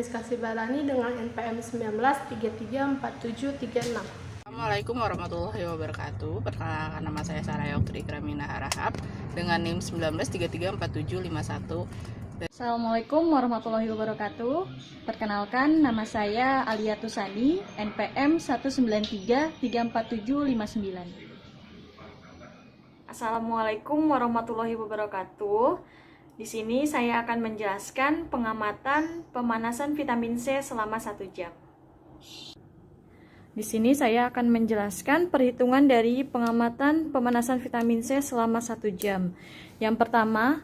Rizka Sibarani dengan NPM 19334736. Assalamualaikum warahmatullahi wabarakatuh. Perkenalkan, nama saya Sarah Yoktri Kramina Harahap dengan NIM 19334751. Assalamualaikum warahmatullahi wabarakatuh. Perkenalkan, nama saya Alia Tusani, NPM 193347759. Assalamualaikum warahmatullahi wabarakatuh. Di sini saya akan menjelaskan pengamatan pemanasan vitamin C selama 1 jam. Di sini saya akan menjelaskan perhitungan dari pengamatan pemanasan vitamin C selama 1 jam. Yang pertama,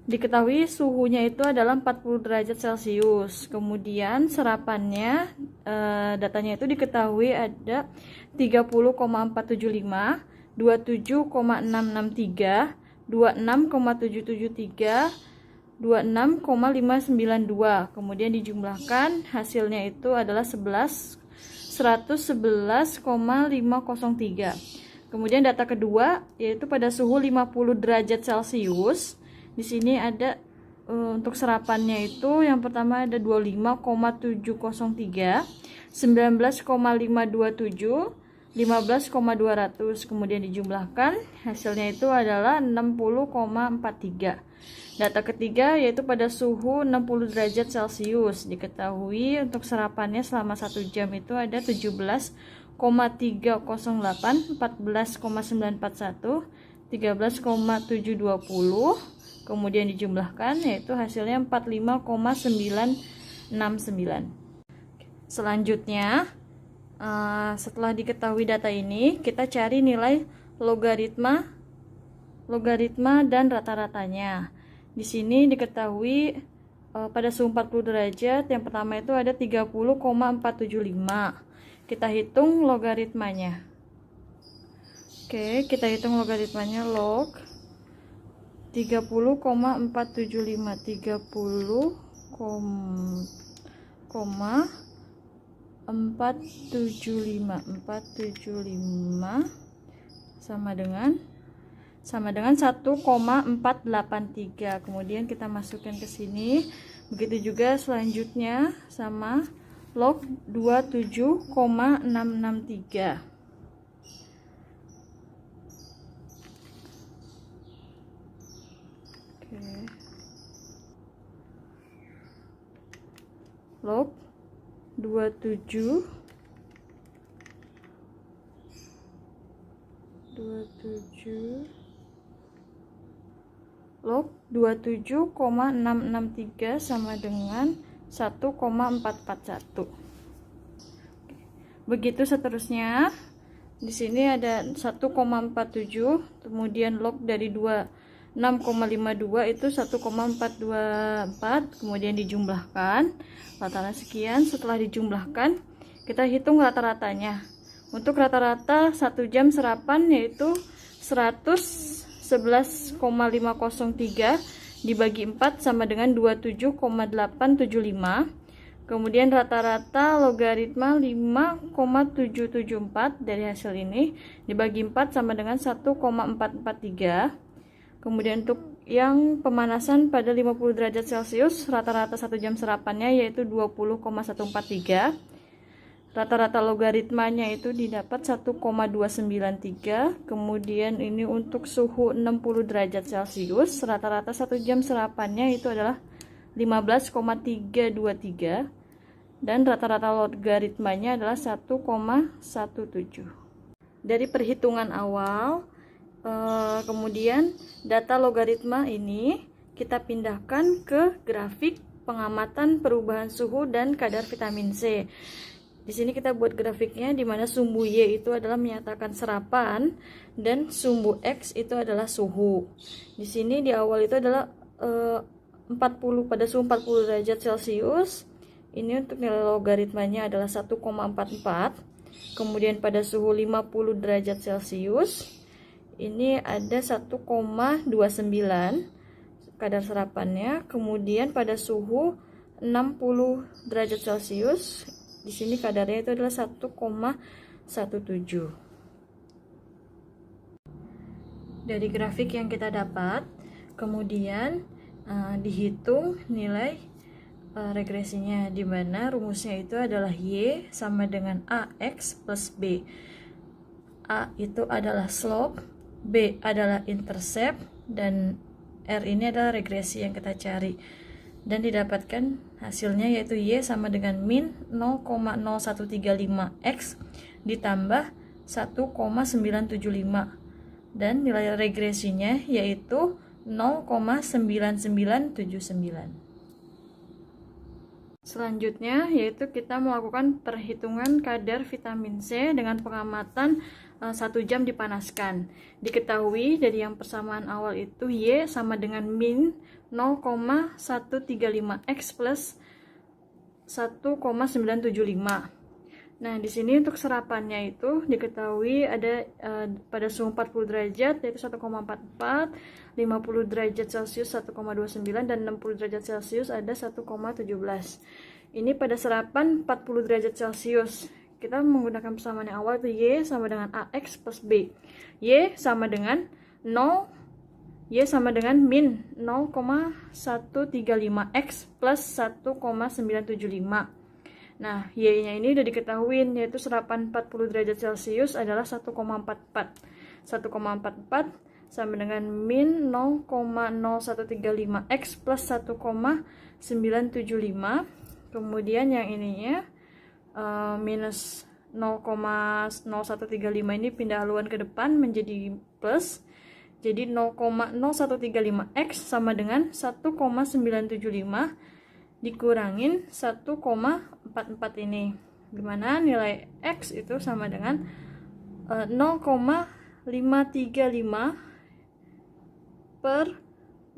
diketahui suhunya itu adalah 40 derajat Celcius. Kemudian serapannya, datanya itu diketahui ada 30,475, 27,663, 26,773, 26,592. Kemudian dijumlahkan, hasilnya itu adalah 111,503. Kemudian data kedua yaitu pada suhu 50 derajat Celcius. Di sini ada untuk serapannya itu yang pertama ada 25,703, 19,527, 15,200. Kemudian dijumlahkan, hasilnya itu adalah 60,43. Data ketiga yaitu pada suhu 60 derajat Celcius. Diketahui untuk serapannya selama 1 jam itu ada 17,308, 14,941, 13,720. Kemudian dijumlahkan yaitu hasilnya 45,969. Selanjutnya, setelah diketahui data ini, kita cari nilai logaritma dan rata-ratanya. Di sini diketahui pada suhu 40 derajat, yang pertama itu ada 30,475. Kita hitung logaritmanya. Oke, kita hitung logaritmanya. Log 30,475, 475 sama dengan 1,483. Kemudian kita masukkan ke sini. Begitu juga selanjutnya sama log 27,663. Oke. Log 27 log 27,663 sama dengan 1,441. Begitu seterusnya. Di sini ada 1,47, kemudian log dari 6,52 itu 1,424, kemudian dijumlahkan rata-rata sekian. Setelah dijumlahkan, kita hitung rata-ratanya. Untuk rata-rata 1 jam serapan yaitu 111,503 dibagi 4 sama dengan 27,875. Kemudian rata-rata logaritma 5,774 dari hasil ini dibagi 4 sama dengan 1,443. Kemudian untuk yang pemanasan pada 50 derajat Celcius, rata-rata 1 jam serapannya yaitu 20,143. Rata-rata logaritmanya itu didapat 1,293. Kemudian ini untuk suhu 60 derajat Celcius, rata-rata 1 jam serapannya itu adalah 15,323. Dan rata-rata logaritmanya adalah 1,17. Dari perhitungan awal, kemudian data logaritma ini kita pindahkan ke grafik pengamatan perubahan suhu dan kadar vitamin C. Di sini kita buat grafiknya, di mana sumbu Y itu adalah menyatakan serapan dan sumbu X itu adalah suhu. Di sini di awal itu adalah 40 pada suhu 40 derajat Celcius. Ini untuk nilai logaritmanya adalah 1,44. Kemudian pada suhu 50 derajat Celcius ini ada 1,29 kadar serapannya. Kemudian pada suhu 60 derajat Celcius, di sini kadarnya itu adalah 1,17. Dari grafik yang kita dapat, kemudian dihitung nilai regresinya, di mana rumusnya itu adalah Y sama dengan AX plus B. A itu adalah slope, B adalah intercept, dan R ini adalah regresi yang kita cari. Dan didapatkan hasilnya yaitu Y sama dengan min 0,0135X ditambah 1,975. Dan nilai regresinya yaitu 0,9979. Selanjutnya yaitu kita melakukan perhitungan kadar vitamin C dengan pengamatan 1 jam dipanaskan. Diketahui dari yang persamaan awal itu Y sama dengan min 0,135X plus 1,975. Nah, di sini untuk serapannya itu diketahui ada pada suhu 40 derajat yaitu 1,44, 50 derajat Celcius 1,29, dan 60 derajat Celcius ada 1,17. Ini pada serapan 40 derajat Celcius. Kita menggunakan persamaan yang awal itu Y sama dengan AX plus B. Y sama dengan 0, Y sama dengan min 0,135X plus 1,975. Nah, Y-nya ini udah diketahui, yaitu serapan 40 derajat Celcius adalah 1,44. 1,44 sama dengan min 0,0135X plus 1,975. Kemudian yang ininya minus 0,0135 ini pindah haluan ke depan menjadi plus. Jadi 0,0135X sama dengan 1,975 dikurangin 1,44 ini, dimana nilai X itu sama dengan 0,535 per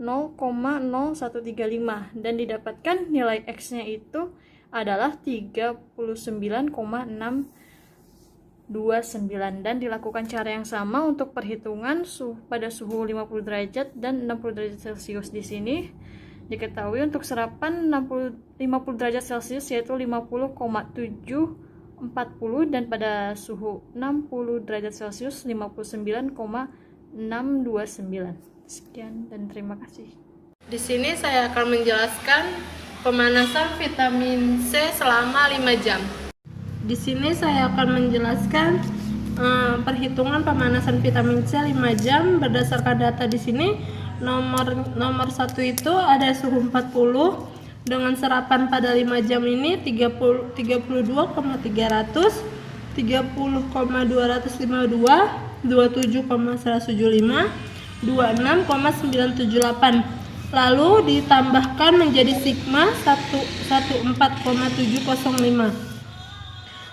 0,0135, dan didapatkan nilai X nya itu adalah 39,629. Dan dilakukan cara yang sama untuk perhitungan pada suhu 50 derajat dan 60 derajat Celcius. Di sini diketahui untuk serapan 50 derajat Celcius yaitu 50,740, dan pada suhu 60 derajat Celcius 59,629. Sekian dan terima kasih. Di sini saya akan menjelaskan pemanasan vitamin C selama 5 jam. Di sini saya akan menjelaskan perhitungan pemanasan vitamin C 5 jam berdasarkan data di sini. Nomor 1 itu ada suhu 40 dengan serapan pada 5 jam ini 32,300, 30,252, 27,175, 26,978. Lalu ditambahkan menjadi sigma 14,705.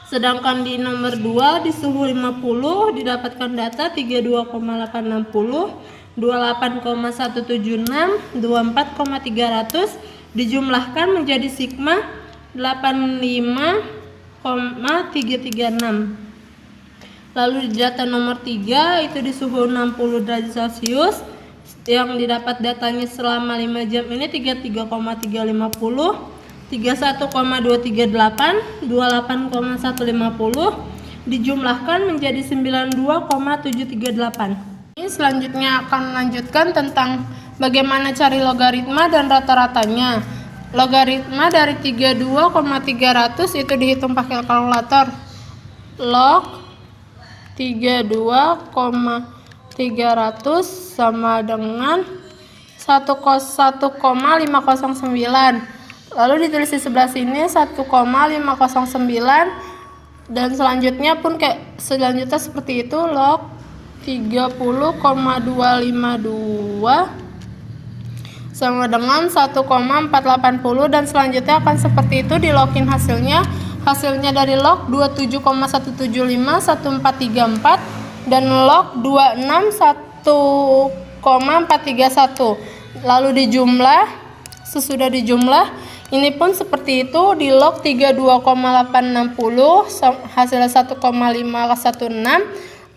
Sedangkan di nomor 2 di suhu 50 didapatkan data 32,860, 28,176, 24,300 dijumlahkan menjadi sigma 85,336. Lalu di data nomor 3 itu di suhu 60 derajat Celcius yang didapat datanya selama 5 jam ini 33,350, 31,238, 28,150 dijumlahkan menjadi 92,738. Ini selanjutnya akan melanjutkan tentang bagaimana cari logaritma dan rata-ratanya. Logaritma dari 32,300 itu dihitung pakai kalkulator. Log 32,300 sama dengan 1,509. Lalu ditulis di sebelah sini 1,509, dan selanjutnya pun kayak selanjutnya seperti itu, log 30,252 sama dengan 1,480, dan selanjutnya akan seperti itu dilogin hasilnya. Hasilnya dari log 27,175 1434 dan log 261,431. Lalu dijumlah, sesudah dijumlah ini pun seperti itu, di log 32,860 hasilnya 1,516,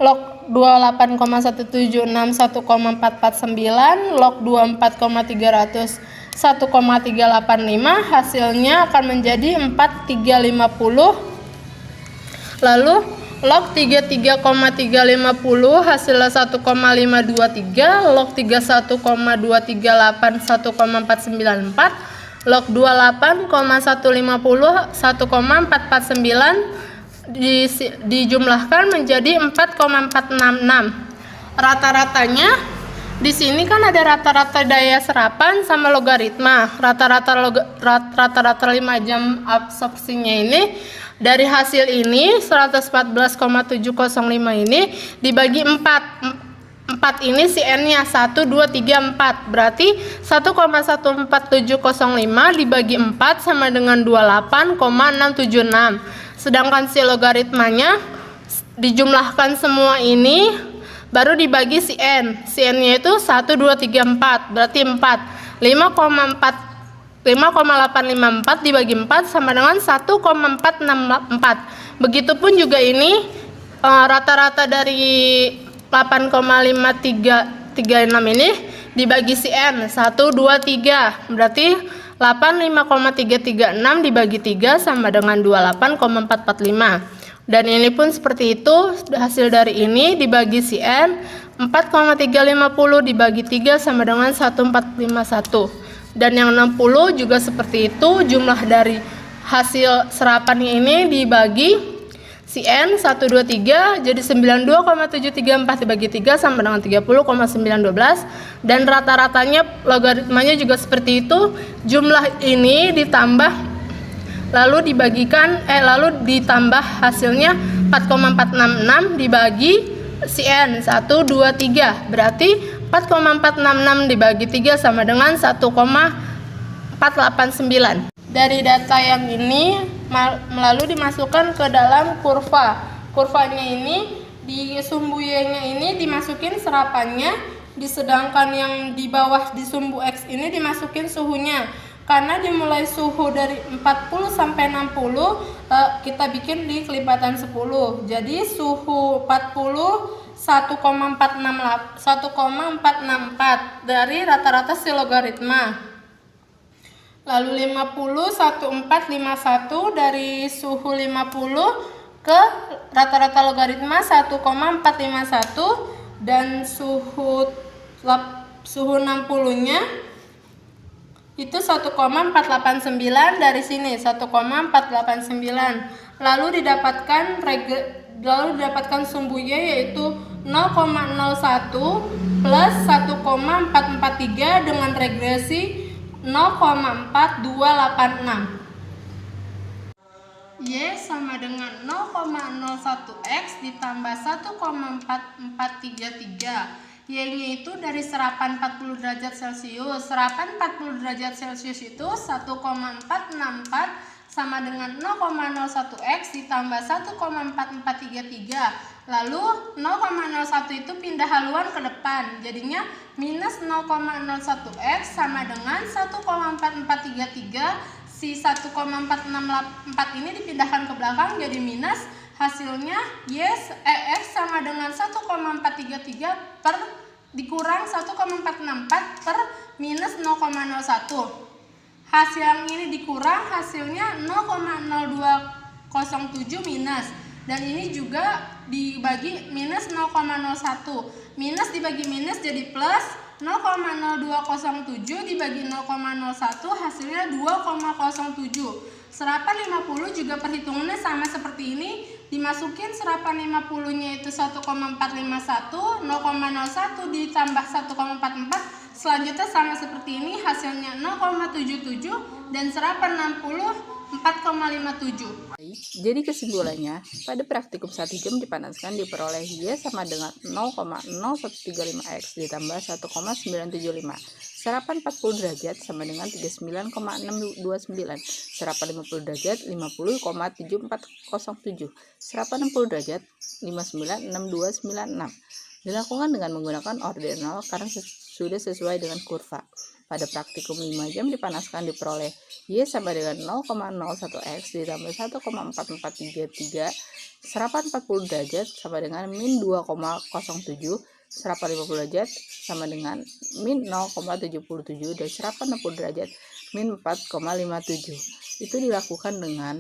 log 28,176 1,449, log 24,300 1,385, hasilnya akan menjadi 4,350. Lalu log 33,350 hasilnya 1,523, log 31,238 1,494, Log 28,150 1,449 dijumlahkan menjadi 4,466. Rata-ratanya di sini kan ada rata-rata daya serapan sama logaritma. Rata-rata 5 jam absorpsinya ini dari hasil ini 114,705 ini dibagi 4. 4 ini si N-nya 1, 2, 3, 4. Berarti 1,14705 dibagi 4 sama dengan 28,676. Sedangkan si logaritmanya dijumlahkan semua ini baru dibagi si N. Si N-nya itu 1, 2, 3, 4. Berarti 4. 5,854 dibagi 4 sama dengan 1,464. Begitupun juga ini rata-rata dari 8,5336 ini dibagi si N 1, 2, 3. Berarti 85,336 dibagi 3 sama dengan 28,445. Dan ini pun seperti itu, hasil dari ini dibagi si N 4,350 dibagi 3 sama dengan 1451. Dan yang 60 juga seperti itu, jumlah dari hasil serapannya ini dibagi si N 1, 2, 3 jadi 92,734 dibagi 3 sama dengan 30,912. Dan rata-ratanya logaritmanya juga seperti itu. Jumlah ini ditambah lalu ditambah hasilnya 4,466 dibagi si N 1, 2, 3. Berarti 4,466 dibagi 3 sama dengan 1,489. Dari data yang ini lalu dimasukkan ke dalam kurva. Kurvanya ini di sumbu Y-nya ini dimasukin serapannya, sedangkan yang di bawah di sumbu X ini dimasukin suhunya. Karena dimulai suhu dari 40 sampai 60 kita bikin di kelipatan 10. Jadi suhu 40 1,464 dari rata-rata si logaritma. Lalu 50 1451 dari suhu 50 ke rata-rata logaritma 1,451 dan suhu 60-nya itu 1,489 dari sini 1,489. Lalu didapatkan sumbu Y yaitu 0,01 plus 1,443 dengan regresi 0,4286. Y sama dengan 0,01 X ditambah 1,4433. Y-nya itu dari serapan 40 derajat Celcius. Serapan 40 derajat Celcius itu 1,464 sama dengan 0,01 X ditambah 1,4433. Lalu 0,01 itu pindah haluan ke depan, jadinya minus 0,01 X sama dengan 1,4433. Si 1,464 ini dipindahkan ke belakang jadi minus, hasilnya X sama dengan 1,433 per dikurang 1,464 per minus 0,01. Hasil yang ini dikurang, hasilnya 0,0207 minus. Dan ini juga dibagi minus 0,01. Minus dibagi minus jadi plus 0,0207 dibagi 0,01 hasilnya 2,07. Serapan 50 juga perhitungannya sama seperti ini. Dimasukin serapan 50-nya itu 1,451, 0,01 ditambah 1,44. Selanjutnya sama seperti ini, hasilnya 0,77 dan serapan 60 4,57. Jadi kesimpulannya, pada praktikum 1 jam dipanaskan diperoleh Y sama dengan 0,0135X ditambah 1,975. Serapan 40 derajat sama dengan 39,629. Serapan 50 derajat 50,7407. Serapan 60 derajat 596296. Dilakukan dengan menggunakan ordinal karena sudah sesuai dengan kurva. Pada praktikum 5 jam dipanaskan diperoleh Y sama dengan 0,01X ditambah 1,4433. Serapan 40 derajat sama dengan min 2,07. Serapan 50 derajat sama dengan min 0,77 dan serapan 60 derajat min 4,57. Itu dilakukan dengan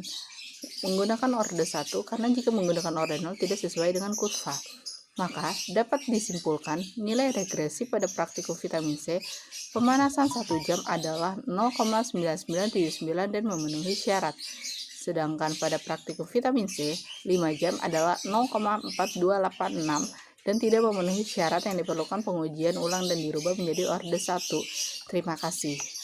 menggunakan orde 1 karena jika menggunakan orde 0 tidak sesuai dengan kurva. Maka dapat disimpulkan nilai regresi pada praktikum vitamin C pemanasan 1 jam adalah 0,9979 dan memenuhi syarat. Sedangkan pada praktikum vitamin C 5 jam adalah 0,4286 dan tidak memenuhi syarat yang diperlukan pengujian ulang dan dirubah menjadi orde 1. Terima kasih.